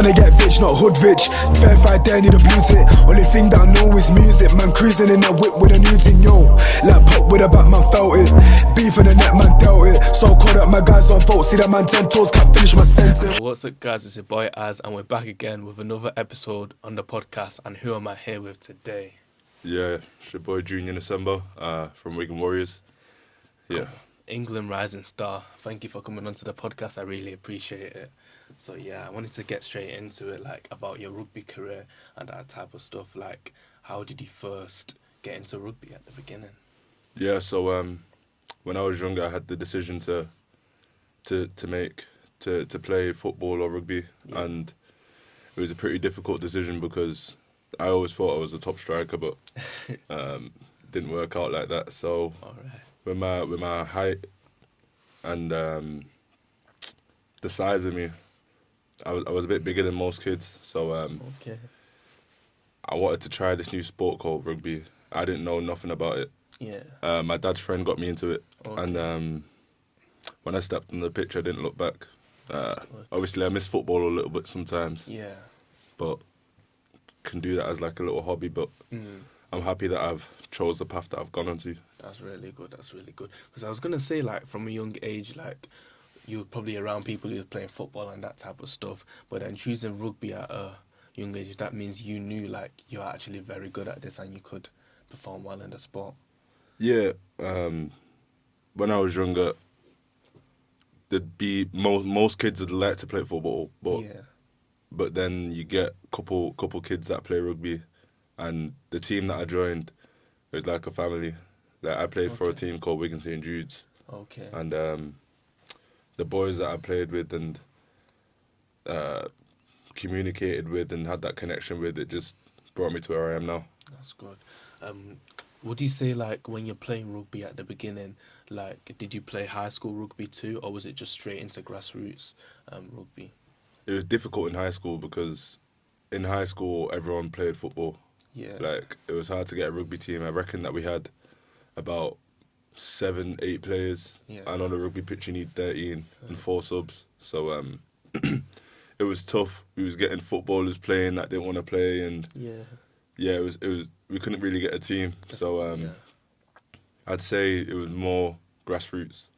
Tryna get bitch, not hood bitch. Verified there, need a blue tick. Only thing that I know is music. Man cruising in that whip with a new thing, yo. Like pop with a Batman felt it. Beef in the net, man dealt it. So caught up, my guys on fault. See that man 10 toes, can't finish my sentence. What's up, guys? It's your boy Az, and we're back again with another episode on the podcast. And who am I here with today? Yeah, it's your boy Junior NSEMBA from Wigan Warriors. Yeah. England rising star. Thank you for coming onto the podcast. I really appreciate it. So yeah, I wanted to get straight into it, like about your rugby career and that type of stuff. Like, how did you first get into rugby at the beginning? Yeah, so when I was younger, I had the decision to make to play football or rugby, and it was a pretty difficult decision because I always thought I was a top striker, but didn't work out like that. So with my height and the size of me, I was a bit bigger than most kids, so I wanted to try this new sport called rugby. I didn't know nothing about it. Yeah. My dad's friend got me into it, and when I stepped on the pitch, I didn't look back. Obviously, I miss football a little bit sometimes. Yeah. But can do that as like a little hobby. But I'm happy that I've chose the path that I've gone onto. That's really good. That's really good. Because I was gonna say, like, from a young age, like, you were probably around people who were playing football and that type of stuff. But then choosing rugby at a young age, that means you knew, like, you're actually very good at this and you could perform well in the sport. Yeah. When I was younger, there'd be most kids would like to play football, but then you get couple kids that play rugby, and the team that I joined, it was like a family. Like, I played for a team called Wigan St Jude's. Okay. And the boys that I played with and communicated with and had that connection with, it just brought me to where I am now. That's good. Would you say, like, when you're playing rugby at the beginning, like, did you play high school rugby too, or was it just straight into grassroots rugby? It was difficult in high school because in high school everyone played football. Yeah. Like, it was hard to get a rugby team. I reckon that we had about 7, 8 players, and on a rugby pitch you need 13 and 4 subs. So it was tough. We was getting footballers playing that didn't want to play, and it was we couldn't really get a team. So I'd say it was more grassroots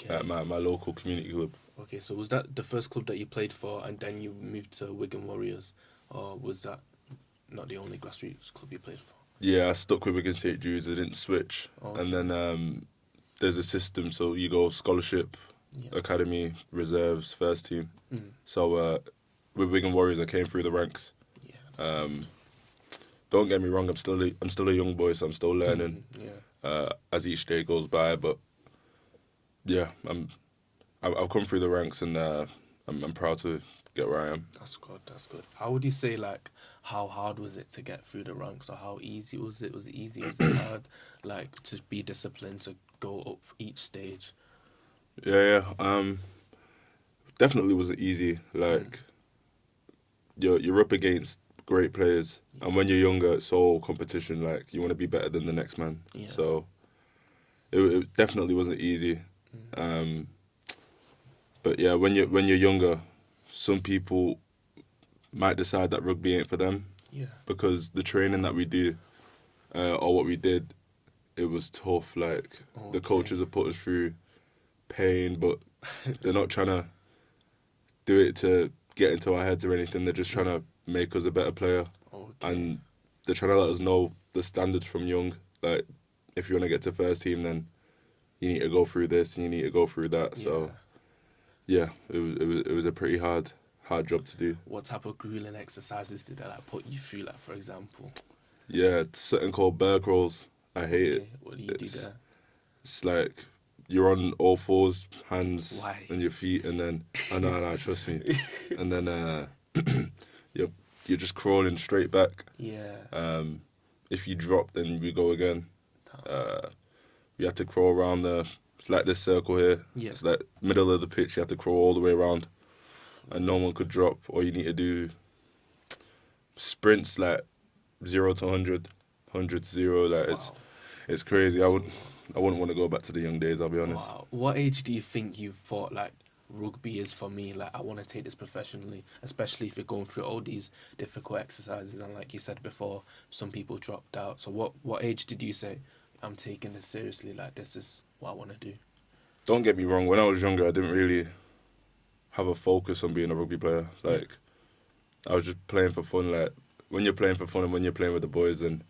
at my local community club. Okay, so was that the first club that you played for, and then you moved to Wigan Warriors, or was that not the only grassroots club you played for? Yeah, I stuck with Wigan St Jude's. I didn't switch. And then there's a system, so you go scholarship, academy, reserves, first team. So with Wigan Warriors, I came through the ranks. Don't get me wrong, I'm still a young boy, so I'm still learning as each day goes by. But yeah, I've come through the ranks, and I'm proud to get where I am. That's good. That's good. How would you say, like, how hard was it to get through the ranks, or how easy was it? Was it easy? Was it hard? Like, to be disciplined to go up each stage? Yeah. Definitely wasn't easy. Like, you're up against great players, and when you're younger, it's all competition. Like, you want to be better than the next man. So it definitely wasn't easy. But yeah, when you're younger, some people might decide that rugby ain't for them. Because the training that we do, or what we did, it was tough. Like, the coaches have put us through pain, but they're not trying to do it to get into our heads or anything. They're just trying to make us a better player. And they're trying to let us know the standards from young. Like, if you want to get to first team, then you need to go through this and you need to go through that. So yeah, it was a pretty hard job to do. What type of grueling exercises did they, like, put you through, like, for example? Yeah, it's something called bear crawls. I hate it. What do you do there? It's like you're on all fours, hands and your feet, and then no, trust me. And then you're just crawling straight back. If you drop, then we go again. We had to crawl around it's like this circle here. It's like middle of the pitch. You have to crawl all the way around, and no one could drop. Or you need to do sprints, like 0 to 100, 100 to 0. Like, it's crazy. I wouldn't want to go back to the young days, I'll be honest. Wow. What age do you think you thought, like, rugby is for me. Like, I want to take this professionally, especially if you're going through all these difficult exercises. And like you said before, some people dropped out. So what age did you say, I'm taking this seriously? Like, this is what I want to do. Don't get me wrong. When I was younger, I didn't really have a focus on being a rugby player. Like, I was just playing for fun. Like, when you're playing for fun and when you're playing with the boys, and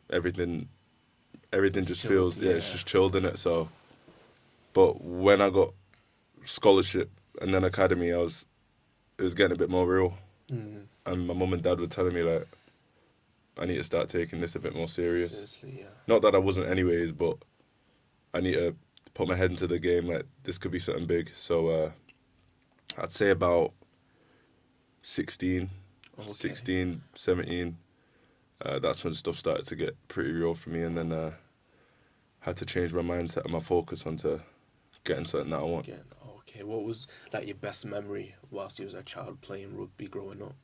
everything just chilled, feels, it's just chilled in it. So, but when I got scholarship and then academy, it was getting a bit more real. And my mum and dad were telling me, like, I need to start taking this a bit more serious. Seriously, yeah. Not that I wasn't anyways, but I need to put my head into the game. Like, this could be something big. So I'd say about 16, 17. That's when stuff started to get pretty real for me, and then had to change my mindset and my focus onto getting something that I want. Okay, what was like your best memory whilst you was a child playing rugby growing up?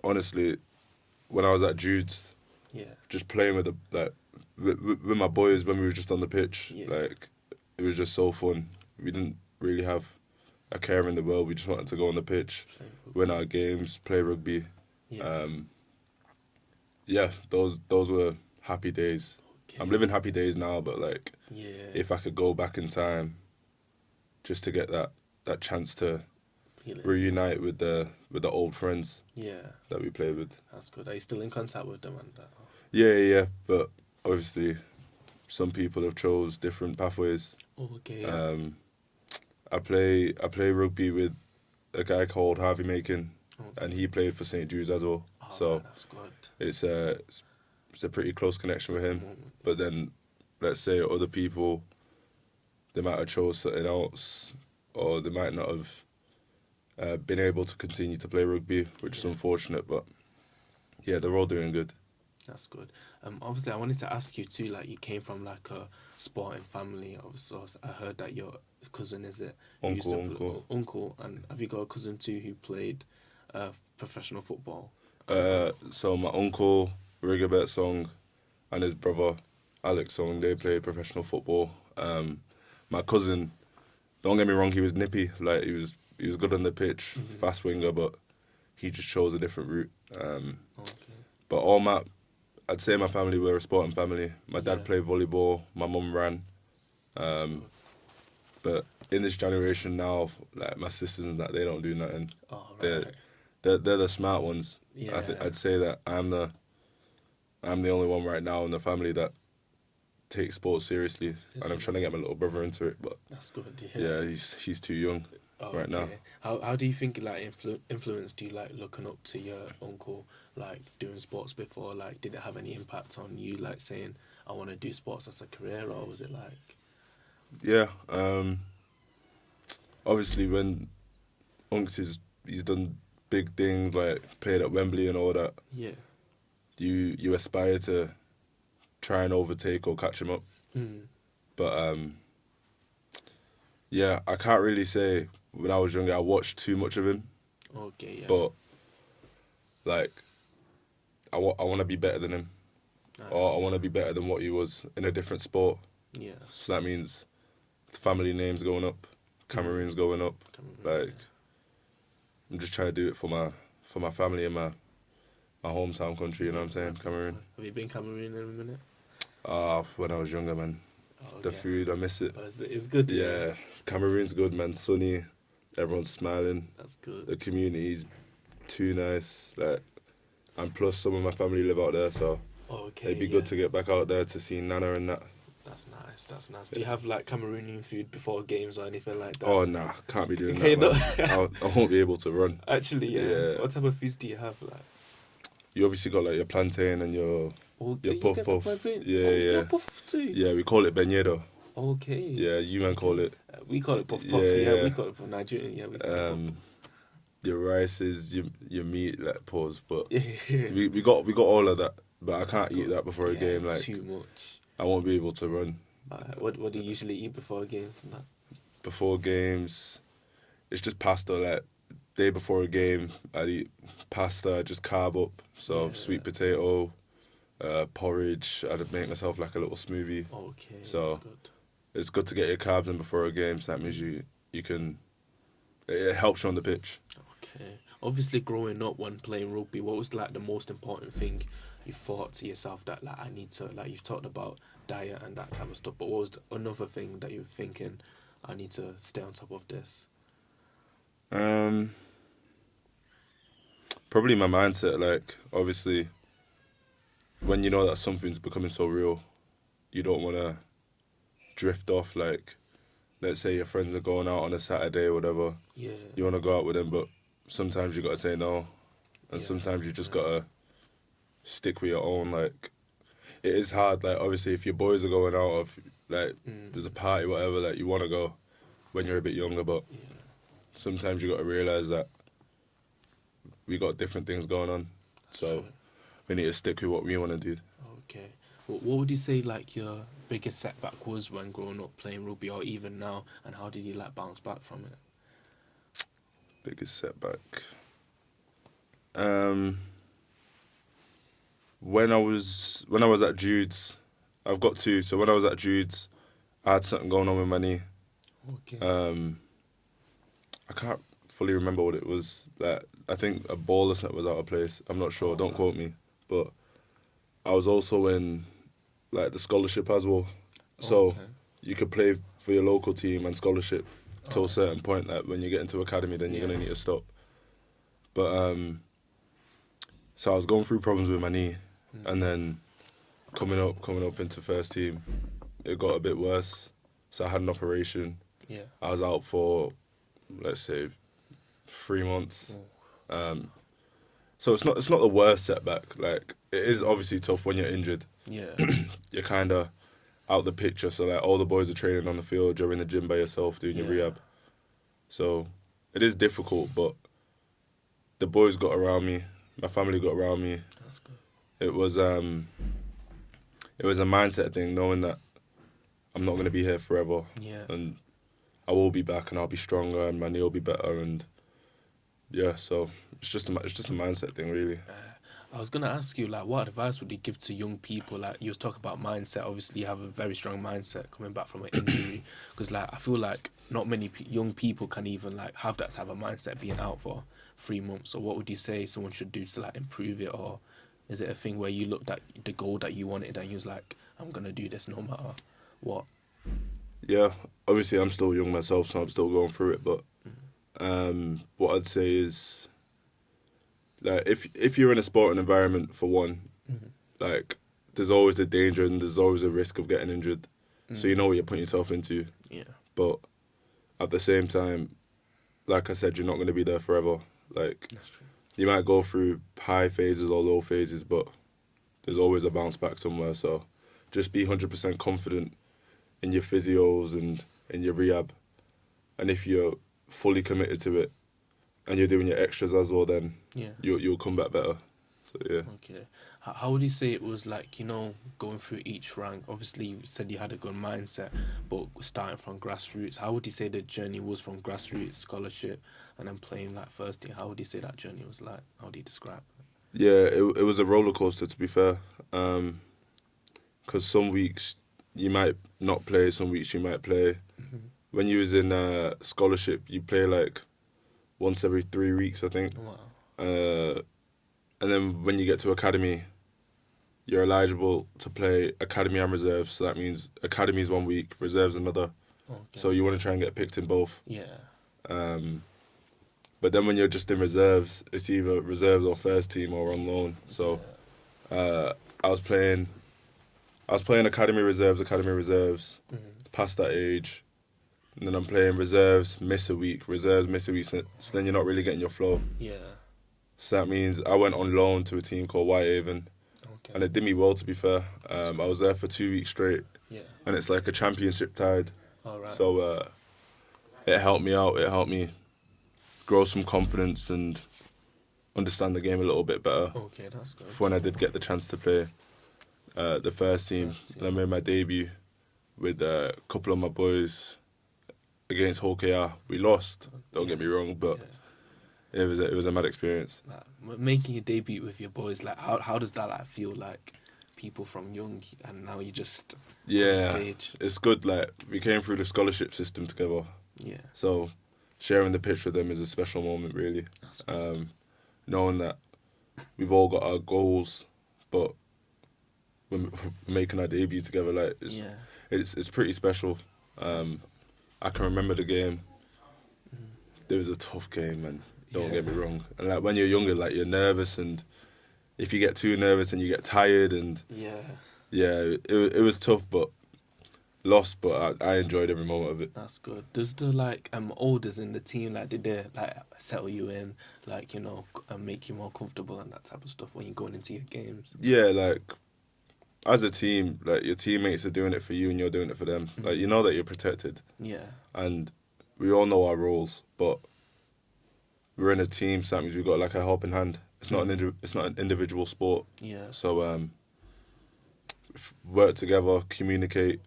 Honestly, when I was at Jude's, just playing with with my boys when we were just on the pitch, like, it was just so fun. We didn't really have a care in the world. We just wanted to go on the pitch, win our games, play rugby. Those were happy days. Okay. I'm living happy days now, but like, if I could go back in time, just to get that chance to reunite with the old friends that we played with. That's good. Are you still in contact with them and that? Yeah. But obviously, some people have chose different pathways. Okay. I play rugby with a guy called Harvey Macon, and he played for St. Jude's as well. So that's good. It's a pretty close connection with him. But then, let's say other people, they might have chose something else, or they might not have been able to continue to play rugby, which is unfortunate. But yeah, they're all doing good. That's good. Obviously, I wanted to ask you too. Like, you came from like a sporting family. Obviously, I heard that your cousin, is it? Uncle. And have you got a cousin too who played professional football? So my uncle Rigobert Song and his brother Alex Song, they played professional football. My cousin, don't get me wrong, he was nippy. Like, he was good on the pitch, fast winger, but he just chose a different route. But I'd say my family were a sporting family. My dad played volleyball, my mum ran. But in this generation now, like, my sisters and that, they don't do nothing. They're the smart ones. I'd say that I'm the only one right now in the family that takes sports seriously, and I'm trying to get my little brother into it. But that's good. Yeah, he's too young right now. How do you think, like, influence do you like looking up to your uncle, like, doing sports before? Like, did it have any impact on you, like, saying I want to do sports as a career, or was it like? Yeah, obviously when Unks he's done big things, like played at Wembley and all that. Yeah. You aspire to try and overtake or catch him up. But yeah, I can't really say when I was younger I watched too much of him. Okay, yeah. But like, I want to be better than him, or I want to be better than what he was in a different sport. Yeah. So that means the family name's going up, Cameroon's going up. Like, I'm just trying to do it for my family and my hometown country. You know what I'm saying? Cameroon. Have you been Cameroon in a minute? When I was younger, man. The food, I miss it. It's good. Yeah, Cameroon's good, man. Sunny, everyone's smiling. That's good. The community's too nice. Like, and plus some of my family live out there, so it'd be good to get back out there to see Nana and that. That's nice. Yeah. Do you have like Cameroonian food before games or anything like that? Oh nah, can't be doing that. Man. I won't be able to run. Actually, yeah. What type of foods do you have? Like, you obviously got like your plantain and your puff puff. Yeah. Your puff too. Yeah, we call it beignet. Okay. Yeah, you man call it. We call it puff puff. Yeah, we call it for Nigerian. Yeah, we call it puff. Your rices, your meat, like pause, but we got all of that, but I can't eat that before a game. Like, too much. I won't be able to run. What do you usually eat before games? Before games, it's just pasta. Like, day before a game, I'd eat pasta, just carb up. So sweet potato, porridge. I'd make myself like a little smoothie. Okay. So it's good to get your carbs in before a game. So that means you it helps you on the pitch. Okay. Obviously, growing up when playing rugby, what was like the most important thing you thought to yourself that like I need to, like you've talked about diet and that type of stuff, but what was another thing that you were thinking I need to stay on top of this? Probably my mindset. Like, obviously, when you know that something's becoming so real, you don't want to drift off. Like, let's say your friends are going out on a Saturday or whatever. Yeah. You want to go out with them, but sometimes you got to say no. And sometimes you just got to stick with your own. Like, it is hard. Like, obviously, if your boys are going out, of like, there's a party, whatever, like, you want to go when you're a bit younger, but sometimes you got to realise that we got different things going on. So we need to stick with what we want to do. Okay. What would you say like your biggest setback was when growing up playing rugby, or even now, and how did you like bounce back from it? Biggest setback. When I was at Jude's, I've got two. So when I was at Jude's, I had something going on with my knee. Okay. I can't fully remember what it was. Like, I think a ball or something was out of place. I'm not sure. Don't quote me. But I was also in like the scholarship as well. So you could play for your local team and scholarship till a certain point. Like when you get into academy, then you're gonna need to stop. But so I was going through problems with my knee, and then coming up into first team, it got a bit worse. So I had an operation. Yeah. I was out for, let's say, 3 months. So it's not the worst setback. Like, it is obviously tough when you're injured. Yeah. You're kind of out the picture. So like all the boys are training on the field, you're in the gym by yourself doing your rehab. So it is difficult, but the boys got around me, my family got around me. That's good. It was a mindset thing, knowing that I'm not going to be here forever. Yeah. And I will be back, and I'll be stronger, and my knee will be better, and so it's just a mindset thing, really. I was gonna ask you, like, what advice would you give to young people? Like, you was talking about mindset. Obviously, you have a very strong mindset coming back from an injury. Because, like, I feel like not many young people can even like have that type of mindset being out for 3 months. So, what would you say someone should do to like improve it, or is it a thing where you looked at the goal that you wanted and you was like, I'm gonna do this no matter what? Yeah, obviously I'm still young myself, so I'm still going through it. But what I'd say is, like, if you're in a sporting environment, for one, like, there's always the danger and there's always a risk of getting injured. So you know what you're putting yourself into. Yeah. But at the same time, like I said, you're not going to be there forever. Like, That's true. You might go through high phases or low phases, but there's always a bounce back somewhere. So just be 100% confident in your physios and in your rehab. And if you're fully committed to it and you're doing your extras as well, then you'll come back better. So, yeah. Okay. How would you say it was like, you know, going through each rank? Obviously, you said you had a good mindset, but starting from grassroots, how would you say the journey was from grassroots, scholarship, and then playing like first team? How would you say that journey was like? How do you describe it? Yeah, it was a roller coaster, to be fair. Because some weeks you might not play, some weeks you might play. When you was in scholarship, you play like once every 3 weeks, I think. Wow. And then when you get to academy, you're eligible to play academy and reserves. So that means academy is 1 week, reserves another. Okay. So you want to try and get picked in both. Yeah. But then when you're just in reserves, it's either reserves or first team or on loan. So I was playing academy reserves, past that age. And then I'm playing reserves, miss a week, so then you're not really getting your flow. Yeah. So that means I went on loan to a team called Whitehaven. Okay. And it did me well, to be fair. I was there for 2 weeks straight. Yeah. And it's like a championship tied. All right. So it helped me out. It helped me grow some confidence and understand the game a little bit better. Okay, that's good. When I did get the chance to play the first team. And I made my debut with a couple of my boys against Hull KR. We lost, don't get me wrong, but it was a mad experience. Like, making your debut with your boys, like how does that like feel, like people from young and now you just on stage? It's good. Like, we came through the scholarship system together, Yeah. So sharing the pitch with them is a special moment, really. Knowing that we've all got our goals, but we're making our debut together, like it's pretty special. I can remember the game. It was a tough game, man. Don't get me wrong. And like when you're younger, like you're nervous, and if you get too nervous and you get tired, and it was tough, but lost. But I enjoyed every moment of it. That's good. Does the like elders in the team, like, did they like settle you in, like, you know, and make you more comfortable and that type of stuff when you're going into your games? Yeah, like as a team, like your teammates are doing it for you and you're doing it for them. Like you know that you're protected. Yeah. And we all know our roles, but we're in a team, so that means we've got like a helping hand. It's not an individual sport. Yeah. So work together, communicate.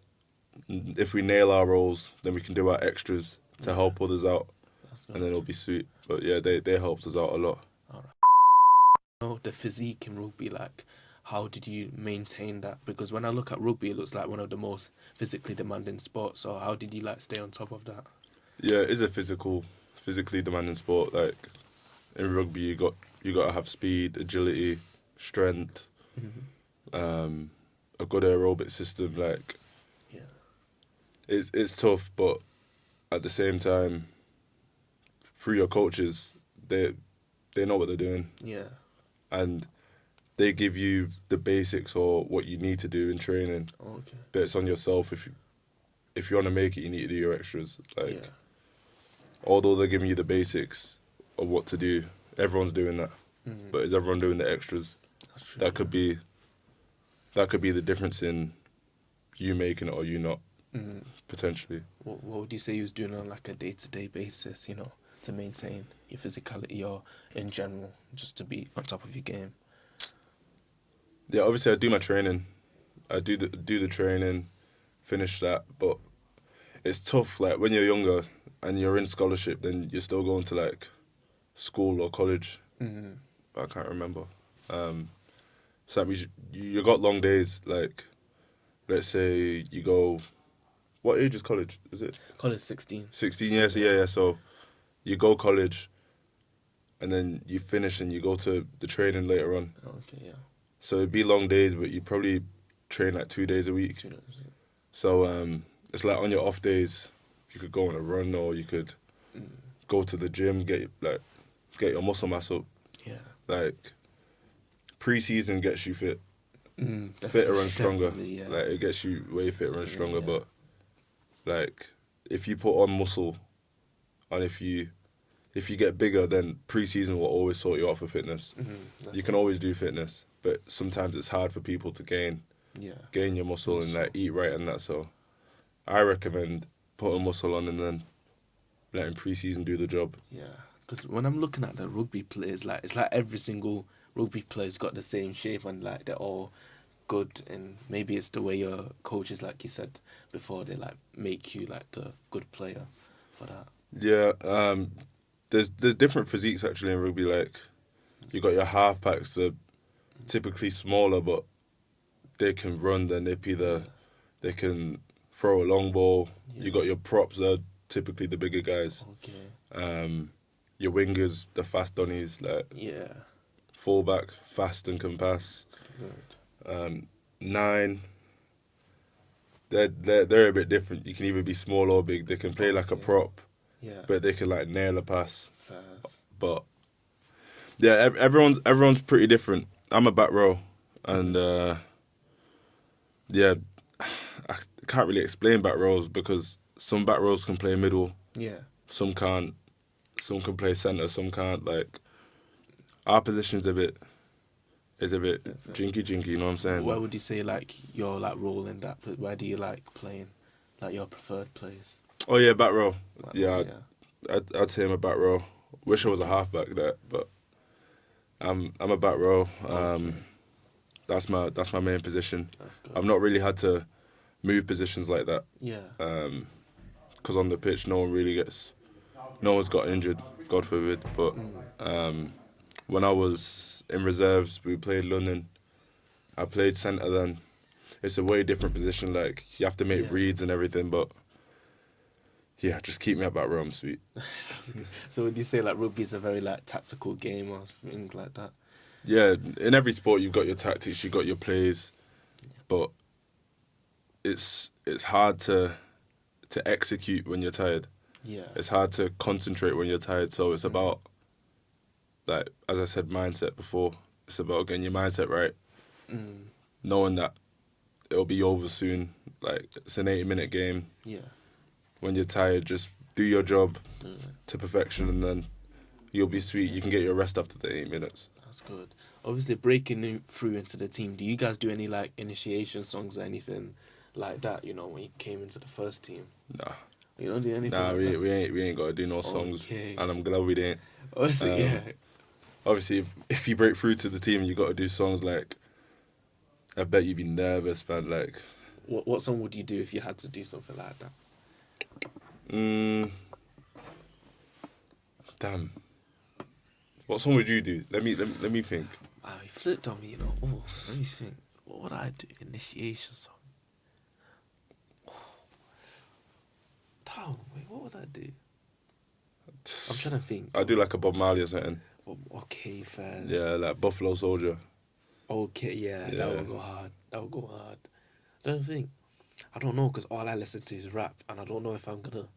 If we nail our roles, then we can do our extras to help others out, and then it'll be sweet. But yeah, they helped us out a lot. All right. You know, the physique in rugby, like, how did you maintain that? Because when I look at rugby, it looks like one of the most physically demanding sports. So how did you like stay on top of that? Yeah, it is a physically demanding sport. Like in rugby, you got to have speed, agility, strength, a good aerobic system. Like, it's tough, but at the same time, through your coaches, they know what they're doing. Yeah. And they give you the basics or what you need to do in training. Okay. But it's on yourself. If you want to make it, you need to do your extras. Like, although they're giving you the basics of what to do, everyone's doing that. But is everyone doing the extras? That's true. That could be the difference in you making it or you not, potentially. What would you say you was doing on like a day-to-day basis, you know, to maintain your physicality or in general, just to be on top of your game? Yeah, obviously I do my training. I do the training, finish that, but it's tough. Like when you're younger and you're in scholarship, then you're still going to like school or college. I can't remember. So that means you got long days. Like, let's say you go. What age is college? Is it College 16. 16? Yeah, so yeah. So you go college, and then you finish and you go to the training later on. Okay, yeah. So it'd be long days, but you probably train like 2 days a week. 2 days, yeah. So it's like on your off days, you could go on a run or you could go to the gym, get your muscle mass up. Yeah. Like pre-season gets you fit, fitter and stronger. Yeah. Like it gets you way fitter and stronger. Yeah. But like if you put on muscle, and if you get bigger, then pre-season will always sort you out for fitness. You can always do fitness, but sometimes it's hard for people to gain your muscle and like eat right and that. So I recommend putting muscle on and then letting pre-season do the job. Yeah, because when I'm looking at the rugby players, like it's like every single rugby player's got the same shape and like they're all good, and maybe it's the way your coaches, like you said before, they like make you like a good player for that. Yeah, there's different physiques actually in rugby. Like you got your half packs, they're typically smaller, but they can run, they're nippy, they can throw a long ball. You got your props, they're typically the bigger guys. Okay. Your wingers, the fast dunnies, like fullback, fast and can pass. Good. 9, they're a bit different. You can either be small or big. They can play like a prop, but they can like nail a pass. Fast. But yeah, everyone's pretty different. I'm a back row, and yeah, I can't really explain back rows because some back rows can play middle. Yeah. Some can't. Some can play centre. Some can't. Like our position's a bit jinky. You know what I'm saying? Where would you say like your like role in that? Where do you like playing? Like your preferred place? Oh yeah, back row. Back Yeah, row, I'd say I'm a back row. Wish I was a halfback there, but I'm a back row. Okay. That's my main position. That's good. I've not really had to move positions like that. Yeah. Because on the pitch, no one's got injured, God forbid. But when I was in reserves, we played London. I played centre then. It's a way different position. Like you have to make reads and everything, but yeah, just keep me at back row, I'm sweet. So would you say like rugby is a very like tactical game or things like that? Yeah, in every sport you've got your tactics, you've got your plays, but it's hard to execute when you're tired. Yeah. It's hard to concentrate when you're tired. So it's about, like, as I said, mindset before. It's about getting your mindset right, knowing that it'll be over soon. Like, it's an 80-minute game. Yeah. When you're tired, just do your job to perfection, and then you'll be sweet. You can get your rest after the 8 minutes. That's good. Obviously, breaking through into the team, do you guys do any like initiation songs or anything like that? You know, when you came into the first team. Nah. You don't do anything. Nah, like that? we ain't got to do no songs, Okay. and I'm glad we didn't. Obviously, yeah. Obviously, if you break through to the team, you got to do songs like. I bet you'd be nervous, man. Like. What song would you do if you had to do something like that? Damn. What song would you do? Let me think. He flipped on me, you know. Oh, let me think. What would I do? Initiation song. Damn, wait, what would I do? I'm trying to think. I do like a Bob Marley or something. Okay, first. Yeah, like Buffalo Soldier. Okay, yeah, that would go hard. That would go hard. Don't think. I don't know, because all I listen to is rap, and I don't know if I'm gonna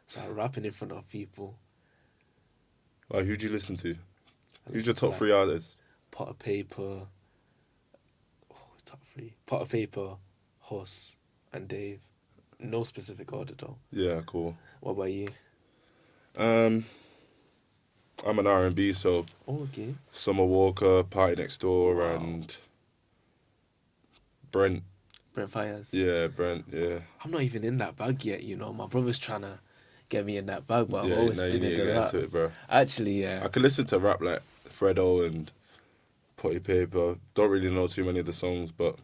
start rapping in front of people. Like, who do you listen to? Who's your top three artists? Pot of Paper. Oh, top three. Pot of Paper, Huss, and Dave. No specific order though. Yeah, cool. What about you? I'm an R&B, so Okay. Summer Walker, Party Next Door, and Brent. Brent Fires. Yeah, Brent. Yeah. I'm not even in that bag yet. You know, my brother's trying to get me in that bag, but I've Yeah, always no, you been need in to the get rap. into it, bro. Actually, yeah. I can listen to rap like Fredo and Potty Paper. Don't really know too many of the songs, but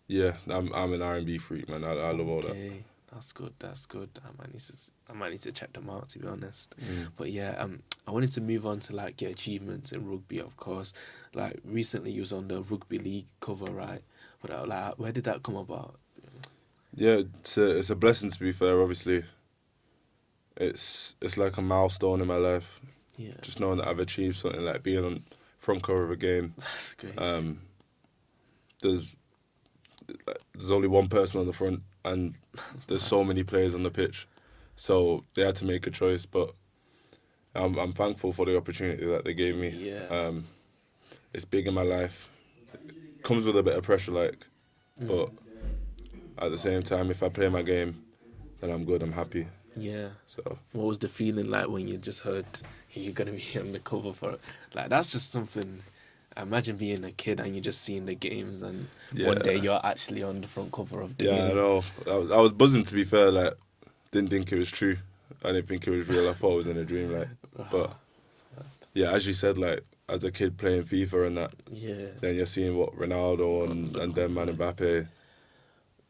yeah, I'm an R&B freak, man. I love all that. Okay, that's good. That's good. I might need to check them out, to be honest. But yeah, I wanted to move on to like your achievements in rugby, of course. Like recently, you was on the rugby league cover, right? But like, where did that come about? Yeah, it's a blessing, to be fair. Obviously, it's like a milestone in my life. Yeah. Just knowing that I've achieved something, like being on front cover of a game. That's great. There's only one person on the front, and there's so many players on the pitch, so they had to make a choice. But I'm thankful for the opportunity that they gave me. Yeah. It's big in my life. It comes with a bit of pressure, like, but at the same time, if I play my game, then I'm good. I'm happy. Yeah. So. What was the feeling like when you just heard you're gonna be on the cover for it? Like, that's just something. Imagine being a kid and you're just seeing the games, and one day you're actually on the front cover of the game. Yeah, I know. I was buzzing, to be fair. Like, didn't think it was true. I didn't think it was real. I thought it was in a dream. Like, but yeah, as you said, like as a kid playing FIFA and that. Yeah. Then you're seeing what Ronaldo and then Man Mbappe,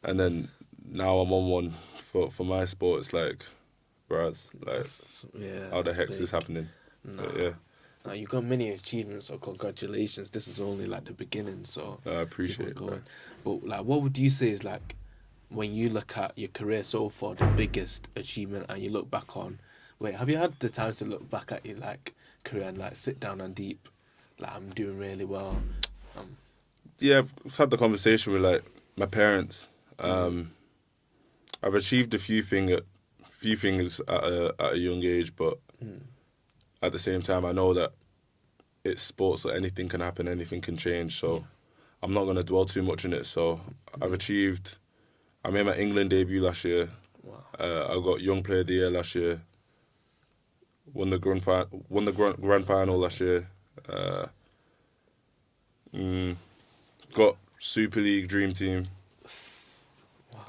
and then now I'm on one for my sport. It's like, Raz, like, how the heck's this happening? No. But yeah. No, you've got many achievements, so congratulations. This is only like the beginning, so I appreciate it. But like, what would you say is like, when you look at your career so far, the biggest achievement, and you look back on? Wait, have you had the time to look back at your like career and like sit down and deep? Like, I'm doing really well. Yeah, I've had the conversation with like my parents. I've achieved a few things at a young age, but at the same time, I know that it's sports, so anything can happen, anything can change. So I'm not going to dwell too much in it. So I've achieved. I made my England debut last year. Wow. I got Young Player of the Year last year. Won the grand final last year. Got Super League Dream Team.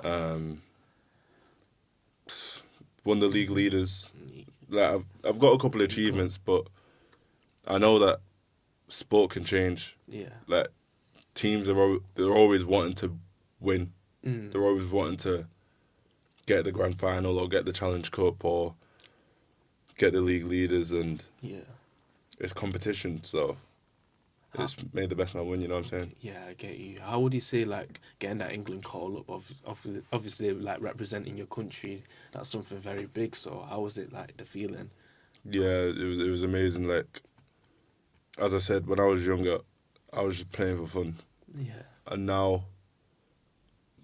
Won the league leaders. Like, I've got a couple of achievements, but I know that sport can change. Yeah. Like, teams they're always wanting to win. They're always wanting to get the grand final or get the Challenge Cup or get the league leaders, and it's competition. So it's made the best man win. You know what I'm saying? Yeah, I get you. How would you say like getting that England call up? Obviously, like representing your country, that's something very big. So how was it like the feeling? Yeah, it was amazing. Like, as I said, when I was younger, I was just playing for fun. Yeah. And now,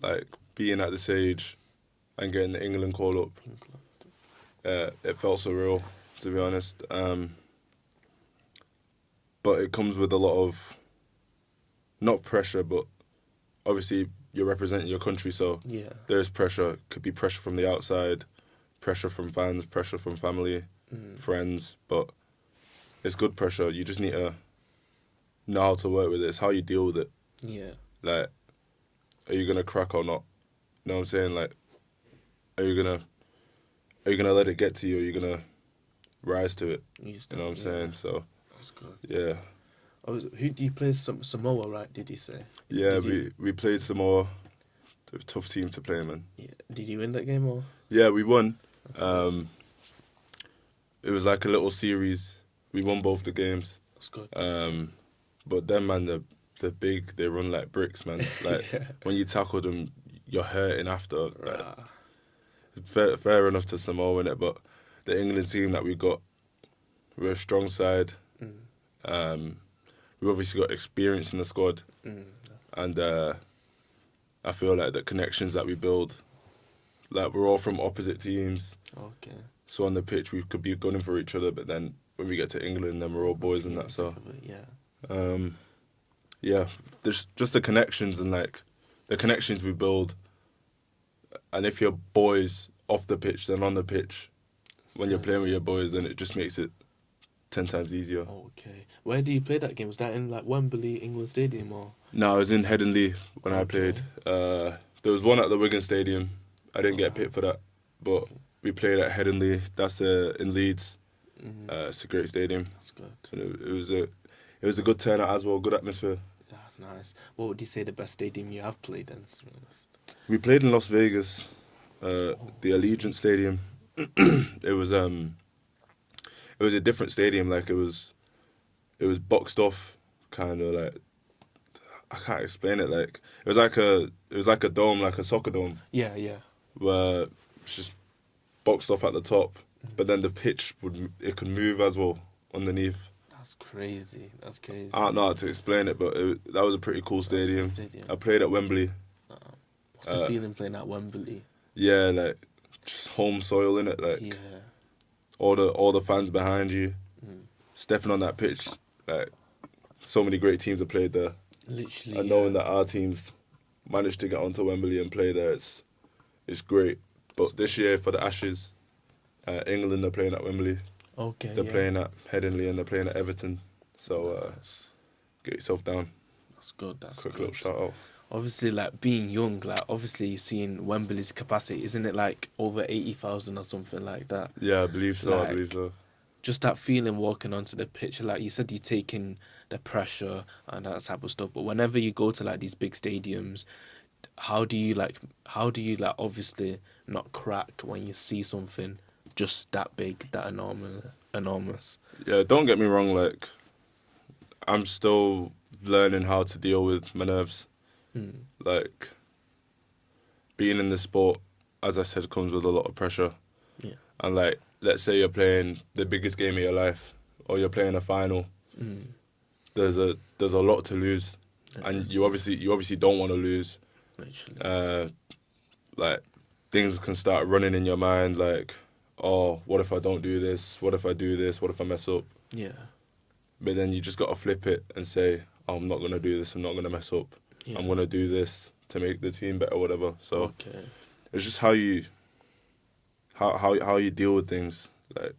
like, being at this age and getting the England call up, it felt surreal, to be honest. But it comes with a lot of, not pressure, but obviously you're representing your country, so Yeah. there's pressure. Could be pressure from the outside, pressure from fans, pressure from family, friends, but it's good pressure. You just need to know how to work with it. It's how you deal with it. Yeah. Like, are you gonna crack or not? You know what I'm saying? Like, are you gonna let it get to you? Or are you gonna rise to it? You know what I'm saying? So that's good. Yeah. Who do you play? Samoa, right? Did you say? Yeah, we played Samoa. They're a tough team to play, man. Yeah. Did you win that game or? Yeah, we won. It was like a little series. We won both the games. That's good. But them, man, they're big. They run like bricks, man. Like, when you tackle them, you're hurting after. Like, fair enough to Samoa, innit? But the England team that we got, we're a strong side. We've obviously got experience in the squad. And I feel like the connections that we build, like, we're all from opposite teams. Okay. So on the pitch, we could be gunning for each other, but then when we get to England, then we're all boys and that. So, yeah, there's just the connections and like the connections we build. And if you're boys off the pitch, then on the pitch, when you're playing with your boys, then it just makes it 10 times easier. Okay. Where do you play that game? Was that in like Wembley, England Stadium, or? No, I was in Headingley when I played. There was one at the Wigan Stadium. I didn't get picked for that, but we played at Headingley. That's in Leeds. It's a great stadium. That's good. And it was a good turnout as well, good atmosphere. That's nice. What would you say the best stadium you have played in? We played in Las Vegas, the Allegiant Stadium. It was a different stadium. Like, it was boxed off, kind of like, I can't explain it. Like, it was like a dome, like a soccer dome. Yeah. Where it's just boxed off at the top, but then the pitch could move as well underneath. That's crazy. I don't know how to explain it, but that was a pretty cool stadium. I played at Wembley. What's the feeling playing at Wembley? Yeah, like, just home soil, innit? Like, all the fans behind you, stepping on that pitch. Like, so many great teams have played there. Literally. And knowing that our teams managed to get onto Wembley and play there, it's great. But this year for the Ashes, England are playing at Wembley. Okay. They're playing at Headingley and they're playing at Everton. So get yourself down. That's good. That's quick good. little shout out. Obviously, like, being young, like, obviously seeing Wembley's capacity, isn't it like over 80,000 or something like that? Yeah, I believe so. Like, just that feeling walking onto the pitch, like you said, you're taking the pressure and that type of stuff. But whenever you go to like these big stadiums, how do you obviously not crack when you see something just that big, that enormous? Yeah, don't get me wrong. Like, I'm still learning how to deal with my nerves. Like, being in the sport, as I said, comes with a lot of pressure. Yeah. And like, let's say you're playing the biggest game of your life, or you're playing a final. There's a lot to lose, and you obviously don't want to lose. Literally. Like, things can start running in your mind. Like, oh, what if I don't do this? What if I do this? What if I mess up? Yeah. But then you just got to flip it and say, oh, I'm not gonna do this. I'm not gonna mess up. Yeah. I'm gonna do this to make the team better, whatever. So it's just how you deal with things. Like,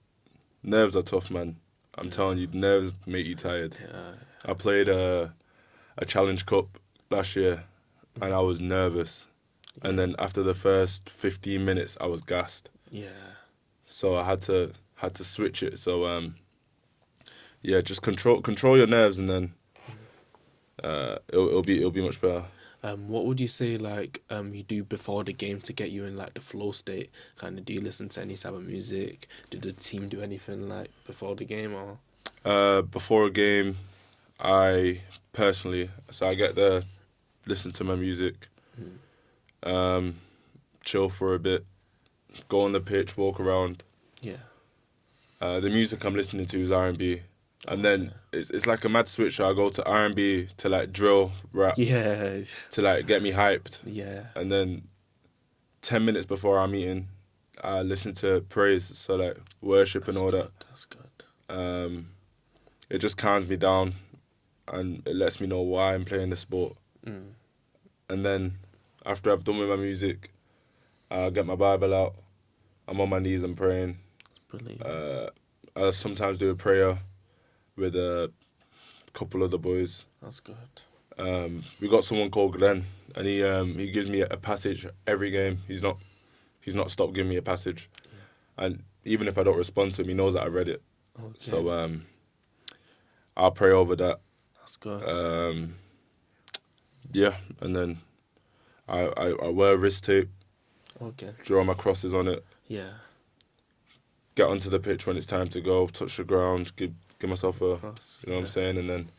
nerves are tough, man. I'm telling you, nerves make you tired. Yeah. I played a Challenge Cup last year, and I was nervous. Yeah. And then after the first 15 minutes, I was gassed. Yeah. So I had to switch it. So yeah, just control your nerves, and then it'll be much better. What would you say, like, you do before the game to get you in, like, the flow state? Kind of, do you listen to any type of music? Did the team do anything, like, before the game, or? Before a game, I personally, so I get there, listen to my music, chill for a bit, go on the pitch, walk around. Yeah. The music I'm listening to is R&B. And then it's like a mad switch. I go to R&B to like drill, rap, Yeah. to like get me hyped. Yeah. And then 10 minutes before our meeting, I listen to praise, so like worship and all that. That's good. It just calms me down and it lets me know why I'm playing the sport. And then after I've done with my music, I get my Bible out. I'm on my knees and praying. That's brilliant. I sometimes do a prayer with a couple of the boys. That's good. We got someone called Glenn, and he gives me a passage every game. He's not stopped giving me a passage, and even if I don't respond to him, he knows that I read it. Okay. So I'll pray over that. That's good. Yeah, and then I wear wrist tape. Okay. Draw my crosses on it. Yeah. Get onto the pitch when it's time to go. Touch the ground. Give myself a Cross, you know what I'm saying, and then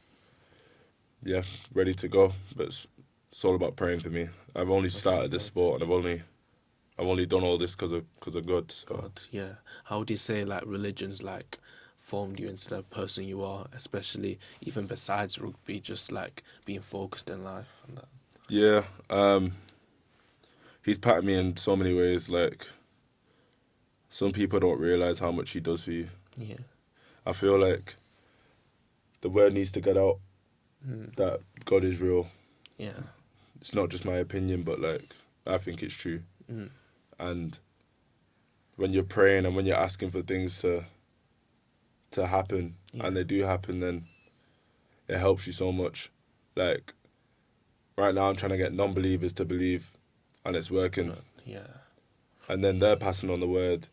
ready to go. But it's all about praying for me. I've only started this sport, and I've only done all this because of God. So. God, yeah. How would you say like religions like formed you into the person you are, especially even besides rugby, just like being focused in life and that? Yeah, he's patted me in so many ways. Like some people don't realize how much he does for you. Yeah. I feel like the word needs to get out that God is real. Yeah. It's not just my opinion, but like I think it's true. And when you're praying and when you're asking for things to happen and they do happen, then it helps you so much. Like right now I'm trying to get non-believers to believe, and it's working. Yeah. And then they're passing on the word,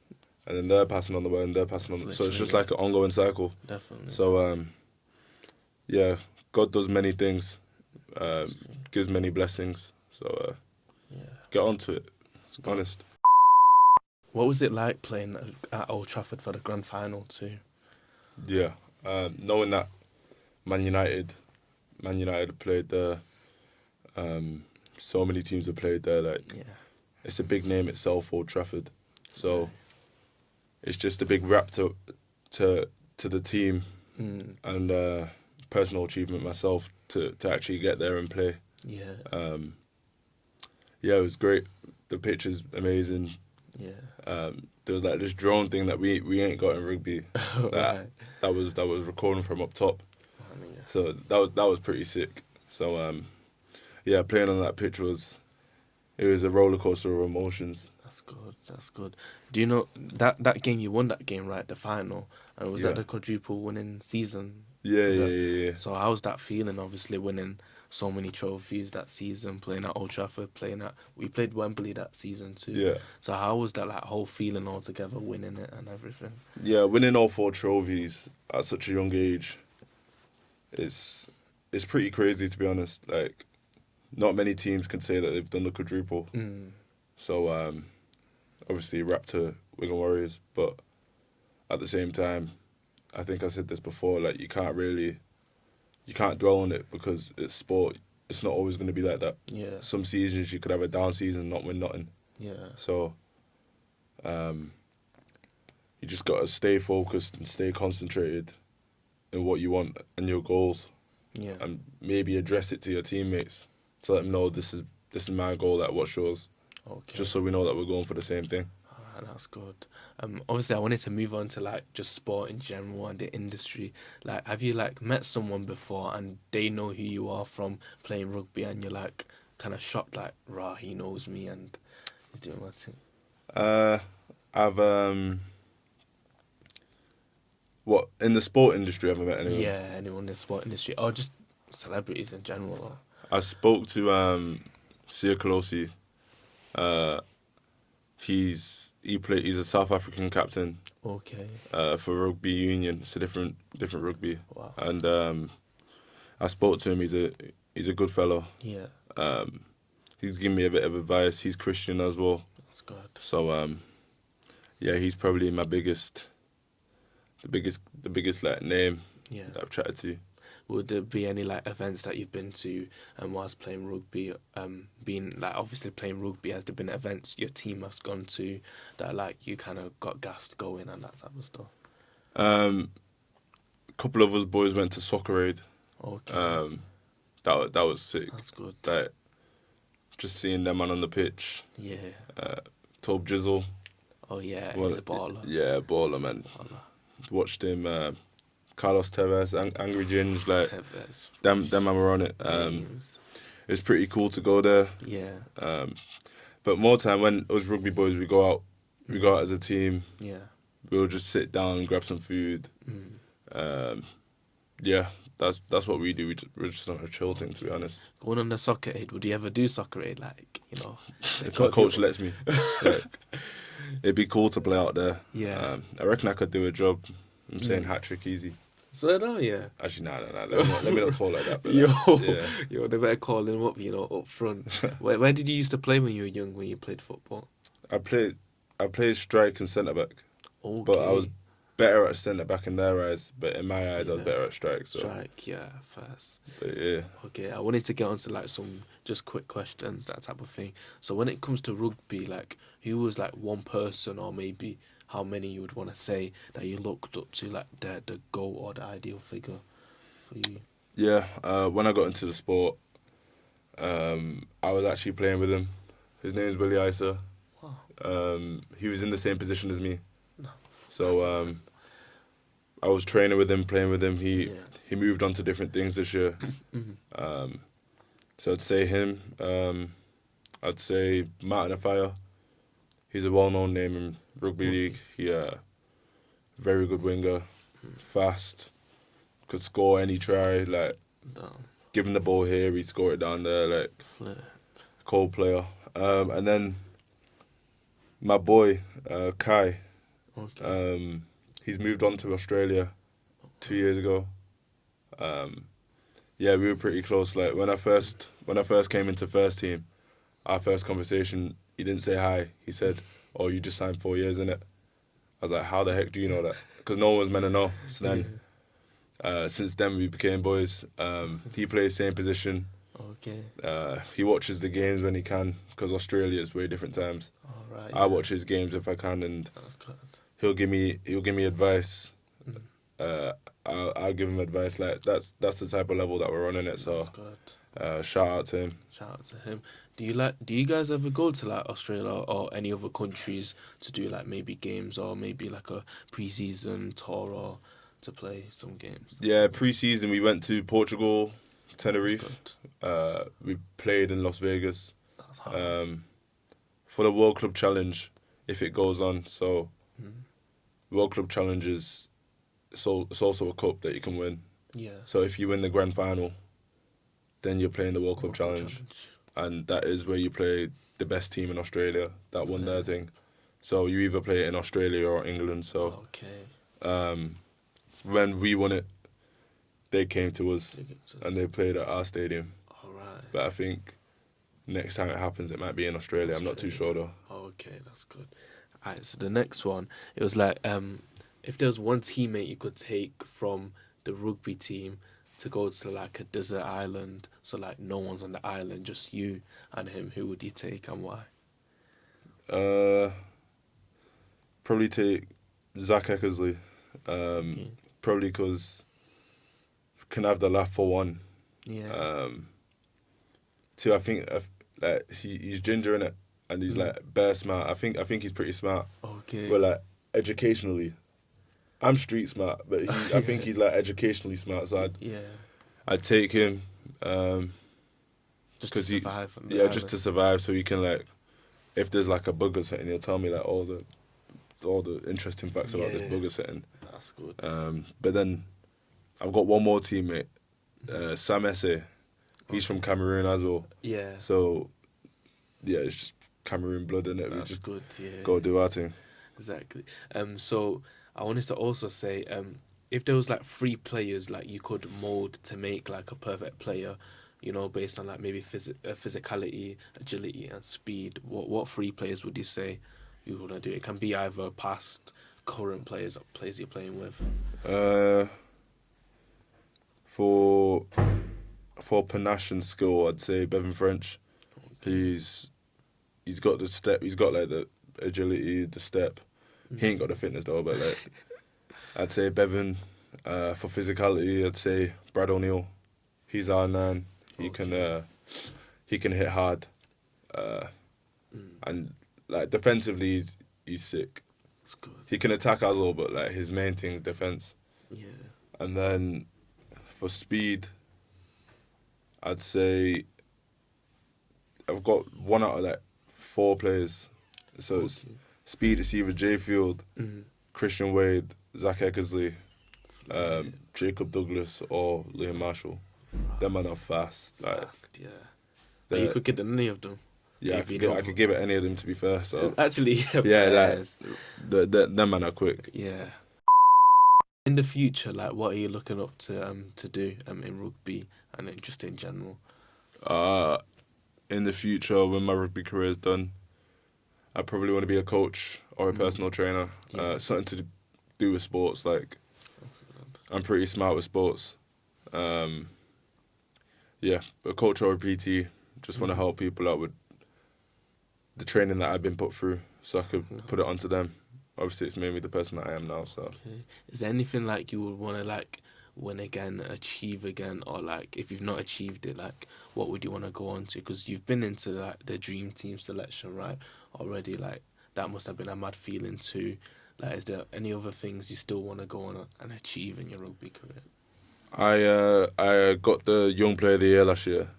and then they're passing on the word, and they're passing on. So it's just like an ongoing cycle. Definitely. So yeah, God does many things, gives many blessings. So get onto it. That's honest. What was it like playing at Old Trafford for the grand final too? Yeah, knowing that Man United played there, so many teams have played there. Like, it's a big name itself, Old Trafford. So it's just a big rap to the team and personal achievement myself to actually get there and play. Yeah. Yeah, it was great. The pitch is amazing. Yeah. There was like this drone thing that we ain't got in rugby. That was recording from up top. So that was pretty sick. So yeah, playing on that pitch was a roller coaster of emotions. That's good. That's good. Do you know that game you won that game, right? The final, and was that the quadruple winning season? Yeah. So how was that feeling? Obviously winning so many trophies that season, playing at Old Trafford, we played Wembley that season too. Yeah. So how was that like whole feeling all together, winning it and everything? Yeah, winning all 4 trophies at such a young age, it's pretty crazy, to be honest. Like, not many teams can say that they've done the quadruple. So obviously rap to Wigan Warriors, but at the same time, I think I said this before, like you can't dwell on it because it's sport. It's not always going to be like that. Yeah. Some seasons you could have a down season and not win nothing. Yeah. So you just got to stay focused and stay concentrated in what you want and your goals. Yeah. And maybe address it to your teammates to let them know this is my goal, like what's yours. Okay. Just so we know that we're going for the same thing. That's good. Obviously, I wanted to move on to like just sport in general and the industry. Like, have you like met someone before and they know who you are from playing rugby, and you're like kind of shocked, like, rah, he knows me and he's doing my thing? I've what in the sport industry? Have I met anyone? Yeah, anyone in the sport industry, or just celebrities in general. Or... I spoke to KOLISI. He's a South African captain. Okay. For Rugby Union, it's a different rugby. Wow. And I spoke to him. He's a good fellow. Yeah. He's given me a bit of advice. He's Christian as well. That's good. So yeah, he's probably the biggest like name that I've chatted to. would there be any like events that you've been to whilst playing rugby? Being like obviously playing rugby, has there been events your team has gone to that like you kind of got gassed going and that type of stuff? A couple of us boys went to Soccer Aid. Okay. That was sick. That's good. Like, just seeing them man on the pitch. Yeah. Tob Jizzle. Oh yeah, he's a baller. Yeah, baller, man. Baller. Watched him. Carlos Tevez, Angry Ginge, like Tevez. them man were on it. It's pretty cool to go there. Yeah. But more time when it was rugby boys, we go out as a team. Yeah. We'll just sit down and grab some food. Yeah, that's what we do. We're just on a chill thing, to be honest. Going on the Soccer Aid, would you ever do Soccer Aid? Like, if my coach lets me, like, it'd be cool to play out there. Yeah. I reckon I could do a job. I'm saying hat trick easy. So no, yeah. Actually, no. Let me not talk like that. But yo, they better call him up, up front. Where did you used to play when you were young? When you played football? I played strike and centre back. Okay. But I was better at centre back in their eyes. But in my eyes, I was better at strike. So. Strike, yeah, first. But yeah. Okay, I wanted to get onto like some just quick questions, that type of thing. So when it comes to rugby, like who was like one person or maybe how many you would want to say that you looked up to, like the goal or the ideal figure for you? Yeah, when I got into the sport, I was actually playing with him. His name is Willie Isa. Wow. He was in the same position as me. No, so I was training with him, playing with him. He moved on to different things this year. So I'd say him. I'd say Martin Afire. He's a well-known name in rugby league. He very good winger, fast, could score any try. Like, give him the ball here, he'd score it down there. Like, cold player. And then my boy Kai. Okay. He's moved on to Australia 2 years ago. Yeah, we were pretty close. Like when I first came into first team, our first conversation, he didn't say hi. He said, "Oh, you just signed 4 years, innit?" I was like, "How the heck do you know that?" Because no one was meant to know. So then, since then we became boys. He plays same position. Okay. He watches the games when he can, because Australia is way different times. All right. I watch his games if I can, and That's good. he'll give me advice. I'll give him advice. Like that's the type of level that we're on in it. So That's good. shout out to him. Shout out to him. Do you guys ever go to like Australia or any other countries to do like maybe games or maybe like a pre-season tour or to play some games? Yeah, pre-season we went to Portugal, Tenerife. We played in Las Vegas. That's hard. For the World Club Challenge, if it goes on. So World Club Challenge is it's also a cup that you can win. Yeah. So if you win the grand final, then you're playing the World Club Challenge. And that is where you play the best team in Australia that won their thing. So you either play it in Australia or England. So when we won it, they came to us and they played at our stadium. All right. But I think next time it happens, it might be in Australia. I'm not too sure though. Okay, that's good. Alright, so the next one, it was like, if there was one teammate you could take from the rugby team to go to like a desert island, so like no one's on the island, just you and him, who would you take and why? Probably take Zach Eckersley. Probably because can have the laugh for one. Yeah. Two, I think like he's ginger in it, and he's like bare smart. I think he's pretty smart. Okay. But like educationally, I'm street smart, but I think he's like educationally smart. So I'd take him. Just to survive. Just to survive, so he can like, if there's like a bug or something, he'll tell me like all the interesting facts about this bug or something. That's good. But then I've got one more teammate, Sam Esse. He's from Cameroon as well. Yeah. So yeah, it's just Cameroon blood in it. That's we just good. Yeah. Go do our thing. Exactly. So I wanted to also say, if there was like 3 players like you could mold to make like a perfect player, based on like maybe physicality, agility, and speed, what 3 players would you say you want to do? It can be either past, current players or players you're playing with. For panache and skill, I'd say Bevan French. He's got the step. He's got like the agility, the step. He ain't got the fitness though, but like I'd say Bevan. For physicality, I'd say Brad O'Neill. He's our man. He can hit hard, and like defensively, he's sick. That's good. He can attack as well, but like his main thing is defense. Yeah. And then for speed, I'd say I've got 1 out of like 4 players. So it's speed. It's either Jay Field, Christian Wade, Zach Eckersley, Jacob Douglas, or Liam Marshall. Them man are fast. Like, yeah. But you could get any of them. Yeah, I could give it any of them, to be fair. So actually, yeah, like them man are quick. Yeah. In the future, like, what are you looking up to do in rugby and then just in general? In the future, when my rugby career is done, I probably want to be a coach or a personal trainer. Something to do with sports. Like, I'm pretty smart with sports. Yeah, a coach or a PT. Just want to help people out with the training that I've been put through, so I could put it onto them. Obviously, it's made me the person that I am now. So, okay. Is there anything like you would want to like win again, achieve again, or like if you've not achieved it, like what would you want to go on to? Because you've been into like the dream team selection, right? Already, like that must have been a mad feeling too. Like, is there any other things you still want to go on and achieve in your rugby career? I got the Young Player of the Year last year,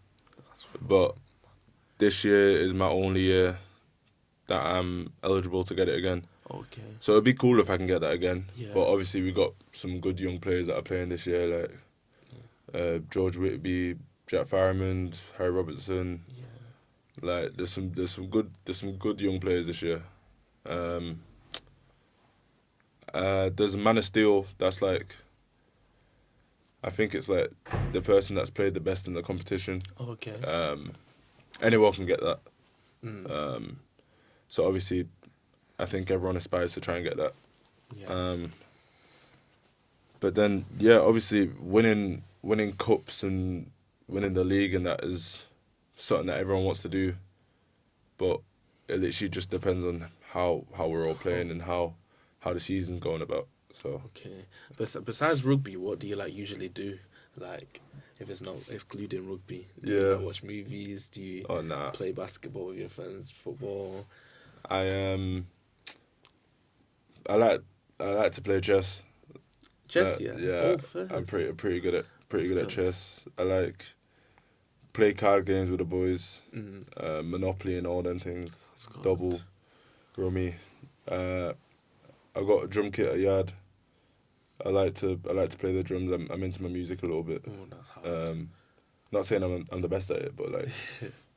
but this year is my only year that I'm eligible to get it again. Okay. So it'd be cool if I can get that again. Yeah. But obviously we got some good young players that are playing this year, like George Whitby, Jack Farrimond, Harry Robertson. Yeah. Like there's some good young players this year. There's a Man of Steel that's like, I think it's like the person that's played the best in the competition. Okay. Anyone can get that. So obviously, I think everyone aspires to try and get that. Yeah. But then, yeah, obviously winning cups and winning the league and that is something that everyone wants to do. But it literally just depends on how we're all playing and how the season's going about. So. Okay. Besides rugby, what do you like usually do? Like, if it's not excluding rugby, do you like watch movies? Do you play basketball with your friends? Football? I like to play chess. Chess, yeah. Yeah, I'm pretty good at chess. I like play card games with the boys, Monopoly and all them things. Double, rummy. I got a drum kit at yard. I like to play the drums. I'm into my music a little bit. Oh, that's hard. Not saying I'm the best at it, but like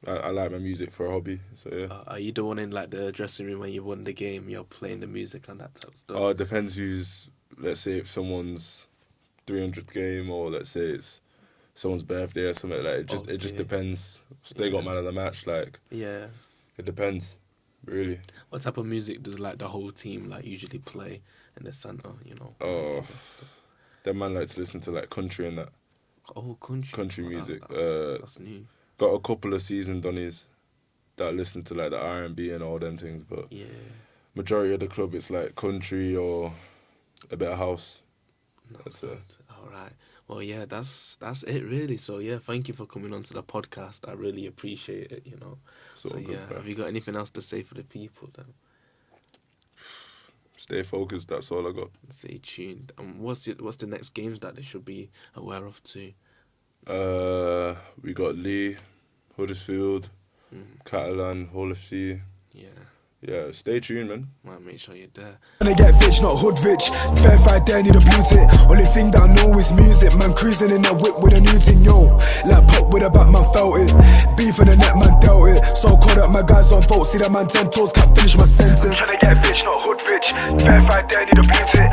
I like my music for a hobby. So yeah. Are you the one in like the dressing room when you won the game? You're playing the music and that type of stuff. Oh, it depends who's. Let's say if someone's 300th game, or let's say it's someone's birthday or something like that. It just depends. So they got man of the match. Like it depends, really. What type of music does like the whole team like usually play in the centre? You know. Oh, that man likes to listen to like country and that. Oh, country music. That's new. Got a couple of seasoned Donnies that listen to like the R&B and all them things, but majority of the club it's like country or a bit of house. That's it. All right. Well, yeah, that's it really. So yeah, thank you for coming on to the podcast. I really appreciate it. You know. So yeah, have you got anything else to say for the people then? Stay focused. That's all I got. Stay tuned. And what's the next games that they should be aware of too? We got Lee, Huddersfield, Catalan, Hull FC. Yeah, stay tuned, man. Might make sure you're there. Gonna get Vitch, not hood Vitch. Verified there, need a blue tick. Only thing that I know is music. Man cruising in that whip with a new thing, yo. Like pop with a back, man felt it. Beef in the net, man dealt it. So caught up, my guys on fault. See that man 10 toes, can't finish my sentence. I'm tryna get Vitch, not hood Vitch. Verified there, need a blue tick.